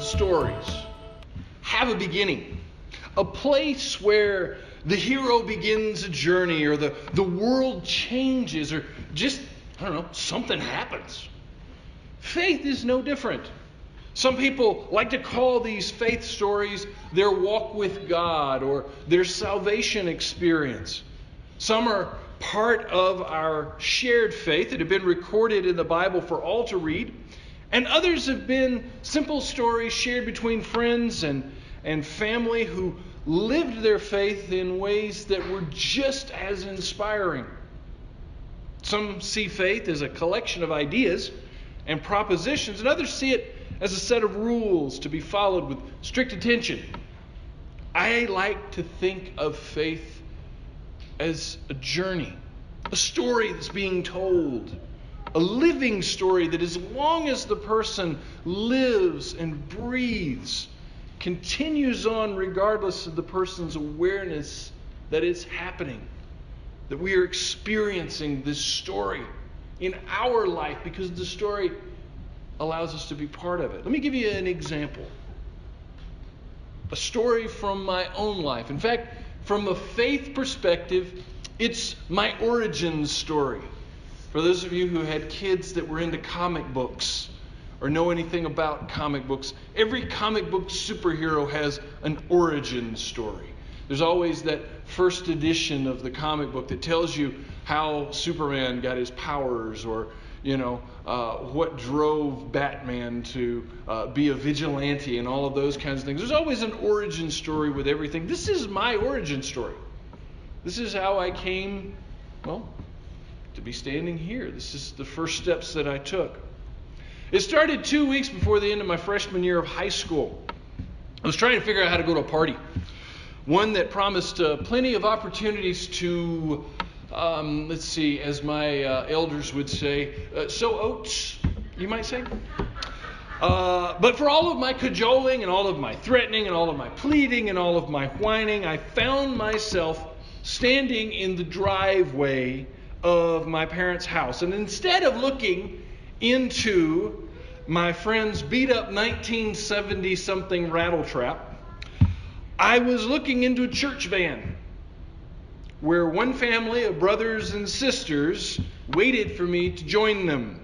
stories have a beginning, a place where the hero begins a journey, or the world changes, or just, something happens. Faith is no different. Some people like to call these faith stories their walk with God or their salvation experience. Some are part of our shared faith that have been recorded in the Bible for all to read, and others have been simple stories shared between friends and family who lived their faith in ways that were just as inspiring. Some see faith as a collection of ideas and propositions, and others see it as a set of rules to be followed with strict attention. I like to think of faith as a journey, a story that's being told, a living story that, as long as the person lives and breathes, continues on regardless of the person's awareness that it's happening, that we are experiencing this story in our life because the story allows us to be part of it. Let me give you an example. A story from my own life. In fact, from a faith perspective, it's my origin story. For those of you who had kids that were into comic books or know anything about comic books, every comic book superhero has an origin story. There's always that first edition of the comic book that tells you how Superman got his powers, or what drove Batman to be a vigilante, and all of those kinds of things. There's always an origin story with everything. This is my origin story. This is how I came, to be standing here. This is the first steps that I took. It started 2 weeks before the end of my freshman year of high school. I was trying to figure out how to go to a party. One that promised plenty of opportunities to, as my elders would say, sow oats, you might say. But for all of my cajoling and all of my threatening and all of my pleading and all of my whining, I found myself standing in the driveway of my parents' house. And instead of looking into my friend's beat-up 1970-something rattletrap, I was looking into a church van where one family of brothers and sisters waited for me to join them.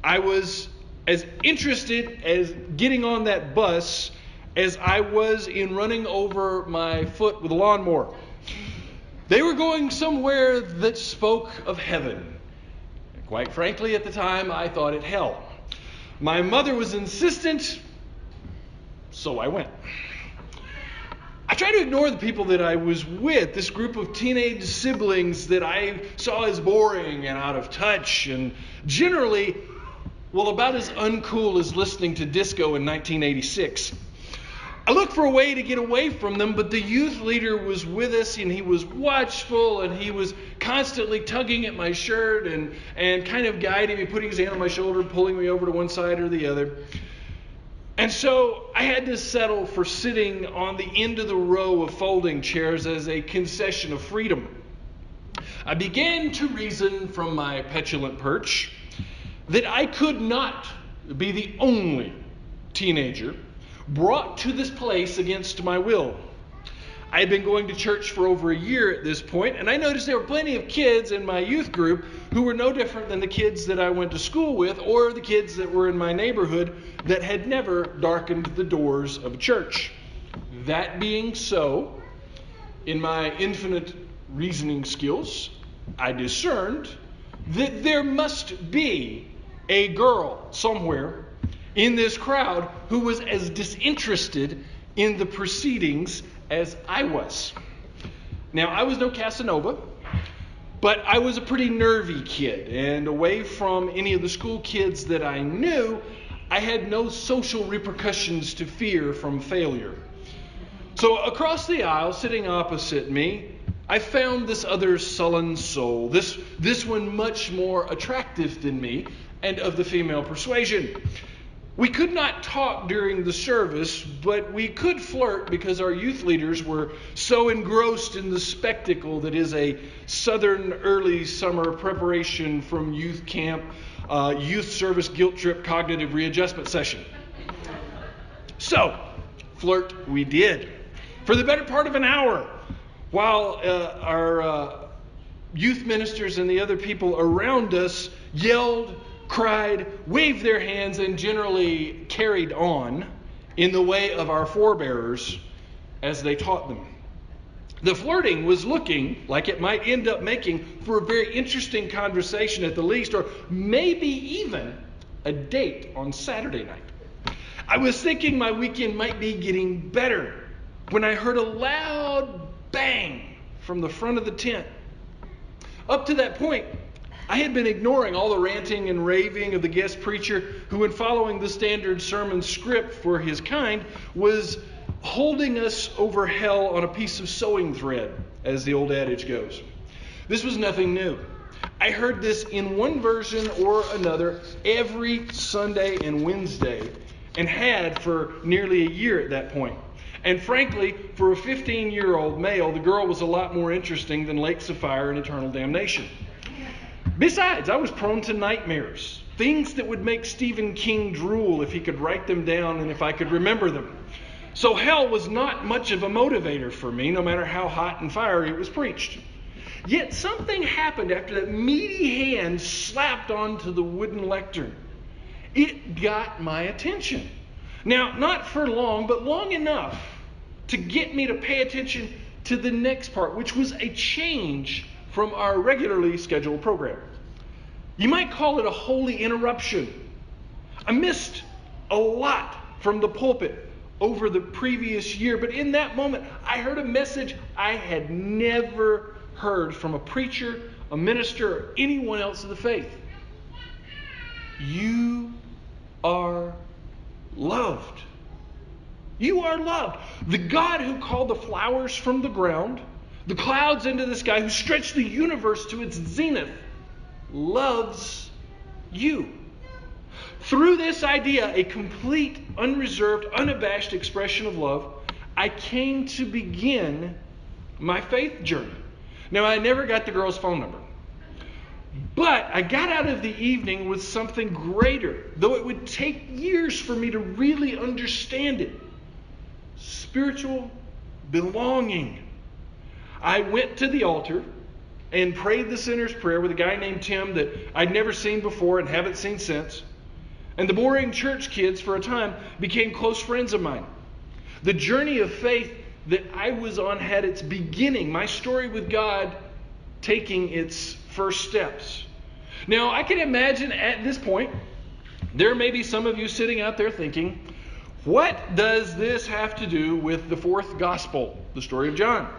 I was as interested as getting on that bus as I was in running over my foot with a lawnmower. They were going somewhere that spoke of heaven. Quite frankly, at the time, I thought it hell. My mother was insistent, so I went. I tried to ignore the people that I was with, this group of teenage siblings that I saw as boring and out of touch and generally, about as uncool as listening to disco in 1986. I looked for a way to get away from them, but the youth leader was with us, and he was watchful, and he was constantly tugging at my shirt and kind of guiding me, putting his hand on my shoulder, pulling me over to one side or the other. And so I had to settle for sitting on the end of the row of folding chairs as a concession of freedom. I began to reason from my petulant perch that I could not be the only teenager brought to this place against my will. I had been going to church for over a year at this point, and I noticed there were plenty of kids in my youth group who were no different than the kids that I went to school with or the kids that were in my neighborhood that had never darkened the doors of a church. That being so, in my infinite reasoning skills, I discerned that there must be a girl somewhere in this crowd who was as disinterested in the proceedings as I was. Now, I was no Casanova, but I was a pretty nervy kid, and away from any of the school kids that I knew, I had no social repercussions to fear from failure. So across the aisle, sitting opposite me, I found this other sullen soul, this one much more attractive than me and of the female persuasion. We could not talk during the service, but we could flirt because our youth leaders were so engrossed in the spectacle that is a southern early summer preparation from youth camp, youth service guilt trip cognitive readjustment session. So, flirt we did. For the better part of an hour, while our youth ministers and the other people around us yelled, cried, waved their hands, and generally carried on in the way of our forebearers as they taught them. The flirting was looking like it might end up making for a very interesting conversation at the least, or maybe even a date on Saturday night. I was thinking my weekend might be getting better when I heard a loud bang from the front of the tent. Up to that point, I had been ignoring all the ranting and raving of the guest preacher who, in following the standard sermon script for his kind, was holding us over hell on a piece of sewing thread, as the old adage goes. This was nothing new. I heard this in one version or another every Sunday and Wednesday, and had for nearly a year at that point. And frankly, for a 15-year-old male, the girl was a lot more interesting than lakes of fire and eternal damnation. Besides, I was prone to nightmares, things that would make Stephen King drool if he could write them down and if I could remember them. So hell was not much of a motivator for me, no matter how hot and fiery it was preached. Yet something happened after that meaty hand slapped onto the wooden lectern. It got my attention. Now, not for long, but long enough to get me to pay attention to the next part, which was a change from our regularly scheduled program. You might call it a holy interruption. I missed a lot from the pulpit over the previous year, but in that moment, I heard a message I had never heard from a preacher, a minister, or anyone else of the faith. You are loved. You are loved. The God who called the flowers from the ground, the clouds into the sky, who stretched the universe to its zenith, loves you. Through this idea, a complete, unreserved, unabashed expression of love, I came to begin my faith journey. Now, I never got the girl's phone number. But I got out of the evening with something greater, though it would take years for me to really understand it. Spiritual belonging. I went to the altar and prayed the sinner's prayer with a guy named Tim that I'd never seen before and haven't seen since. And the boring church kids for a time became close friends of mine. The journey of faith that I was on had its beginning, my story with God taking its first steps. Now, I can imagine at this point, there may be some of you sitting out there thinking, what does this have to do with the fourth gospel, the story of John?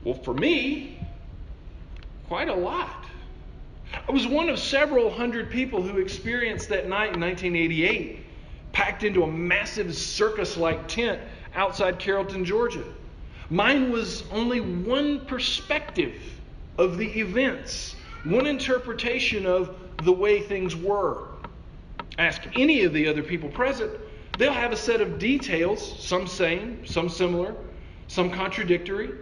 Well, for me, quite a lot. I was one of several hundred people who experienced that night in 1988, packed into a massive circus-like tent outside Carrollton, Georgia. Mine was only one perspective of the events, one interpretation of the way things were. Ask any of the other people present, they'll have a set of details, some same, some similar, some contradictory.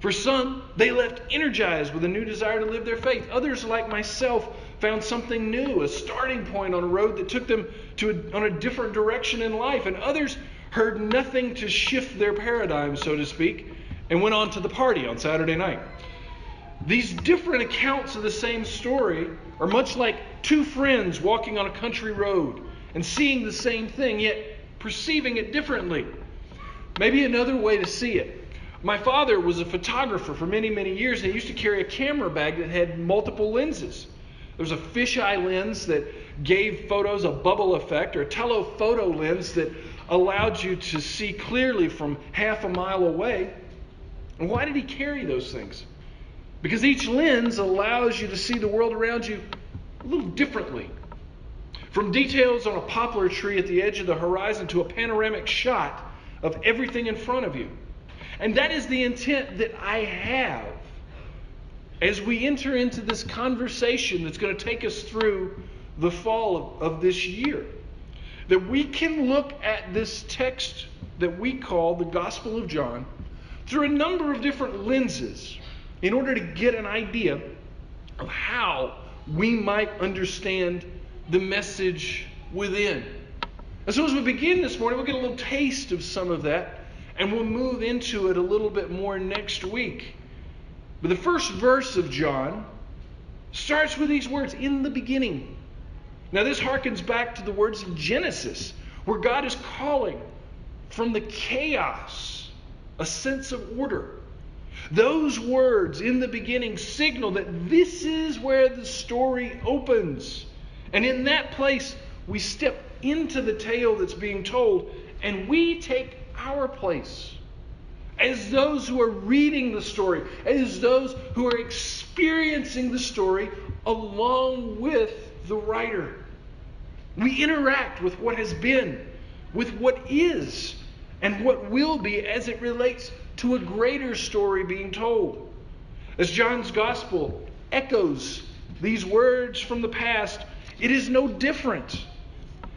For some, they left energized with a new desire to live their faith. Others, like myself, found something new, a starting point on a road that took them on a different direction in life. And others heard nothing to shift their paradigm, so to speak, and went on to the party on Saturday night. These different accounts of the same story are much like two friends walking on a country road and seeing the same thing, yet perceiving it differently. Maybe another way to see it. My father was a photographer for many, many years, and he used to carry a camera bag that had multiple lenses. There was a fisheye lens that gave photos a bubble effect, or a telephoto lens that allowed you to see clearly from half a mile away. And why did he carry those things? Because each lens allows you to see the world around you a little differently. From details on a poplar tree at the edge of the horizon to a panoramic shot of everything in front of you. And that is the intent that I have as we enter into this conversation that's going to take us through the fall of this year. That we can look at this text that we call the Gospel of John through a number of different lenses in order to get an idea of how we might understand the message within. And so as we begin this morning, we'll get a little taste of some of that, and we'll move into it a little bit more next week. But the first verse of John starts with these words, in the beginning. Now this harkens back to the words of Genesis, where God is calling from the chaos a sense of order. Those words, in the beginning, signal that this is where the story opens. And in that place, we step into the tale that's being told, and we take our place as those who are reading the story, as those who are experiencing the story along with the writer. We interact with what has been, with what is, and what will be as it relates to a greater story being told. As John's gospel echoes these words from the past, it is no different.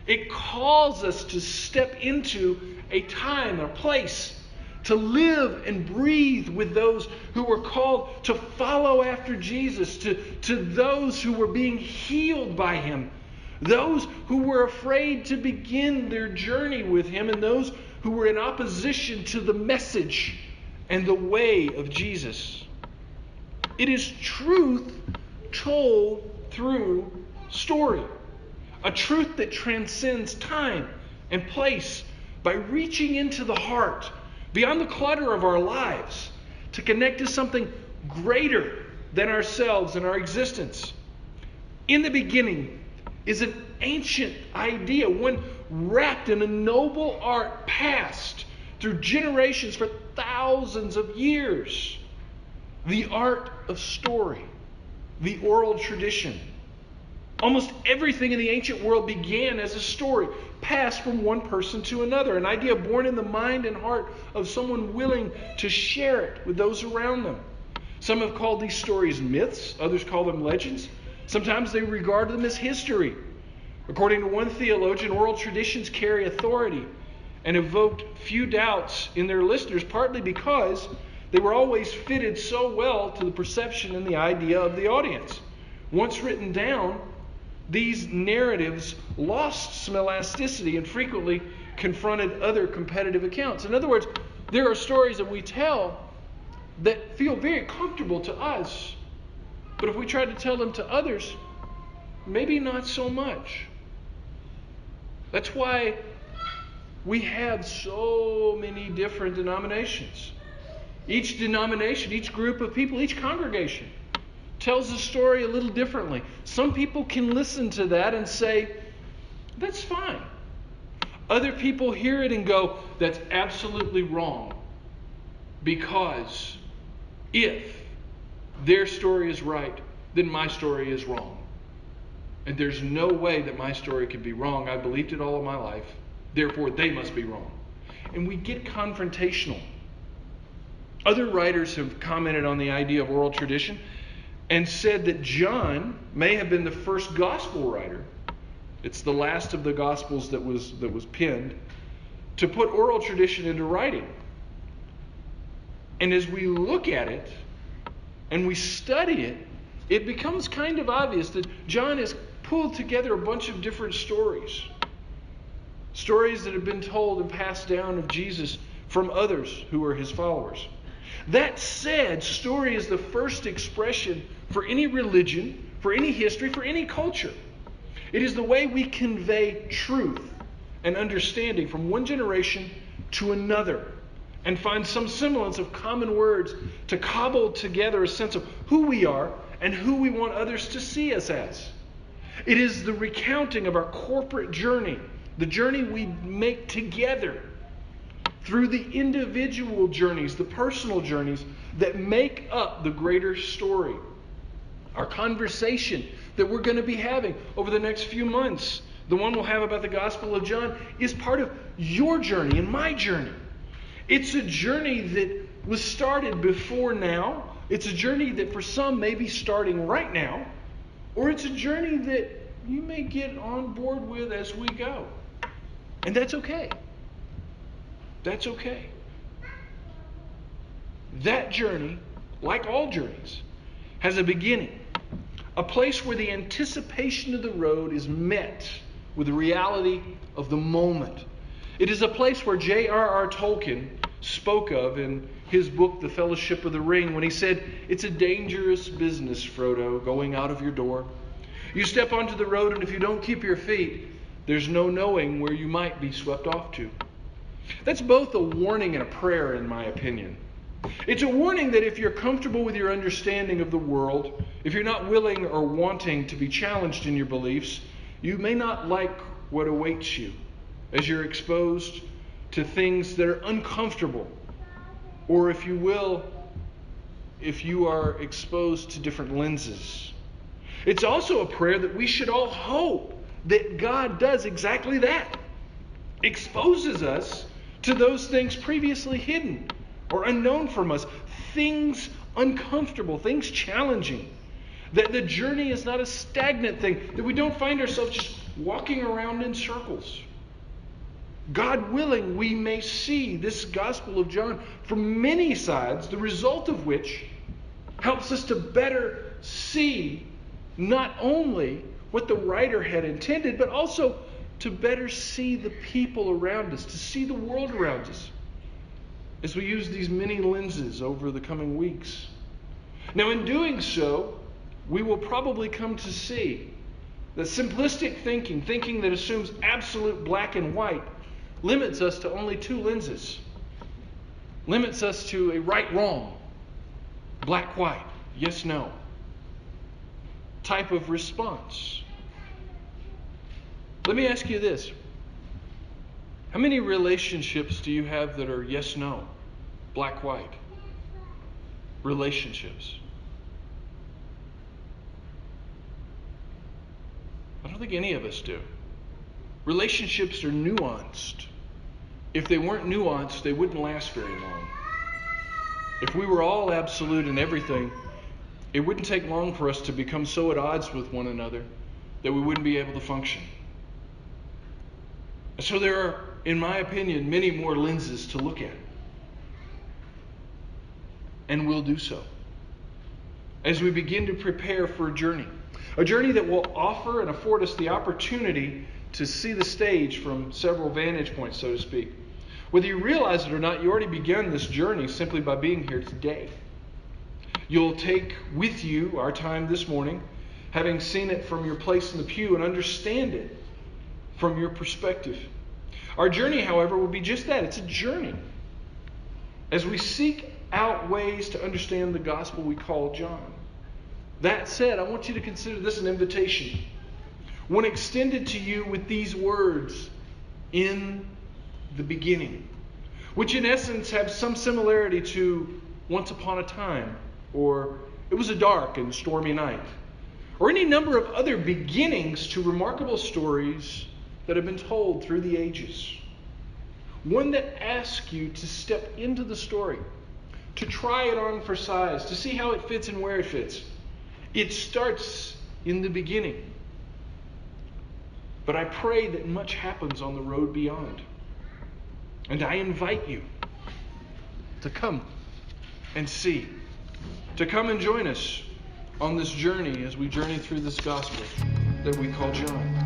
It calls us to step into a time, a place, to live and breathe with those who were called to follow after Jesus, to those who were being healed by him, those who were afraid to begin their journey with him, and those who were in opposition to the message and the way of Jesus. It is truth told through story. A truth that transcends time and place by reaching into the heart, beyond the clutter of our lives, to connect to something greater than ourselves and our existence. In the beginning is an ancient idea, one wrapped in a noble art passed through generations for thousands of years. The art of story, the oral tradition. Almost everything in the ancient world began as a story, passed from one person to another, an idea born in the mind and heart of someone willing to share it with those around them. Some have called these stories myths, others call them legends. Sometimes they regard them as history. According to one theologian, oral traditions carry authority and evoked few doubts in their listeners, partly because they were always fitted so well to the perception and the idea of the audience. Once written down, these narratives lost some elasticity and frequently confronted other competitive accounts. In other words, there are stories that we tell that feel very comfortable to us, but if we try to tell them to others, maybe not so much. That's why we have so many different denominations. Each denomination, each group of people, each congregation tells the story a little differently. Some people can listen to that and say, that's fine. Other people hear it and go, that's absolutely wrong. Because if their story is right, then my story is wrong. And there's no way that my story could be wrong. I believed it all of my life. Therefore, they must be wrong. And we get confrontational. Other writers have commented on the idea of oral tradition and said that John may have been the first gospel writer. It's the last of the gospels that was penned to put oral tradition into writing. And as we look at it and we study it, it becomes kind of obvious that John has pulled together a bunch of different stories. Stories that have been told and passed down of Jesus from others who are his followers. That said, story is the first expression for any religion, for any history, for any culture. It is the way we convey truth and understanding from one generation to another and find some semblance of common words to cobble together a sense of who we are and who we want others to see us as. It is the recounting of our corporate journey, the journey we make together through the individual journeys, the personal journeys that make up the greater story. Our conversation that we're going to be having over the next few months, the one we'll have about the Gospel of John, is part of your journey and my journey. It's a journey that was started before now. It's a journey that for some may be starting right now. Or it's a journey that you may get on board with as we go. And that's okay. That's okay. That journey, like all journeys, has a beginning. A place where the anticipation of the road is met with the reality of the moment. It is a place where J.R.R. Tolkien spoke of in his book, The Fellowship of the Ring, when he said, "It's a dangerous business, Frodo, going out of your door. You step onto the road, and if you don't keep your feet, there's no knowing where you might be swept off to." That's both a warning and a prayer, in my opinion. It's a warning that if you're comfortable with your understanding of the world, if you're not willing or wanting to be challenged in your beliefs, you may not like what awaits you as you're exposed to things that are uncomfortable, or if you will, if you are exposed to different lenses. It's also a prayer that we should all hope that God does exactly that. Exposes us to those things previously hidden or unknown from us. Things uncomfortable, things challenging. That the journey is not a stagnant thing. That we don't find ourselves just walking around in circles. God willing, we may see this Gospel of John from many sides, the result of which helps us to better see not only what the writer had intended, but also to better see the people around us, to see the world around us, as we use these many lenses over the coming weeks. Now, in doing so, we will probably come to see that simplistic thinking that assumes absolute black and white, limits us to only two lenses. Limits us to a right-wrong, black-white, yes-no type of response. Let me ask you this. How many relationships do you have that are yes-no, black-white relationships? I don't think any of us do. Relationships are nuanced. If they weren't nuanced, they wouldn't last very long. If we were all absolute in everything, it wouldn't take long for us to become so at odds with one another that we wouldn't be able to function. So there are, in my opinion, many more lenses to look at. And we'll do so as we begin to prepare for a journey that will offer and afford us the opportunity to see the stage from several vantage points, so to speak. Whether you realize it or not, you already began this journey simply by being here today. You'll take with you our time this morning, having seen it from your place in the pew, and understand it from your perspective. Our journey, however, will be just that. It's a journey. As we seek out ways to understand the gospel we call John. That said, I want you to consider this an invitation. One extended to you with these words, "in the beginning," which in essence have some similarity to "once upon a time," or "it was a dark and stormy night," or any number of other beginnings to remarkable stories that have been told through the ages. One that asks you to step into the story, to try it on for size, to see how it fits and where it fits. It starts in the beginning. But I pray that much happens on the road beyond. And I invite you to come and see, to come and join us on this journey as we journey through this gospel that we call John.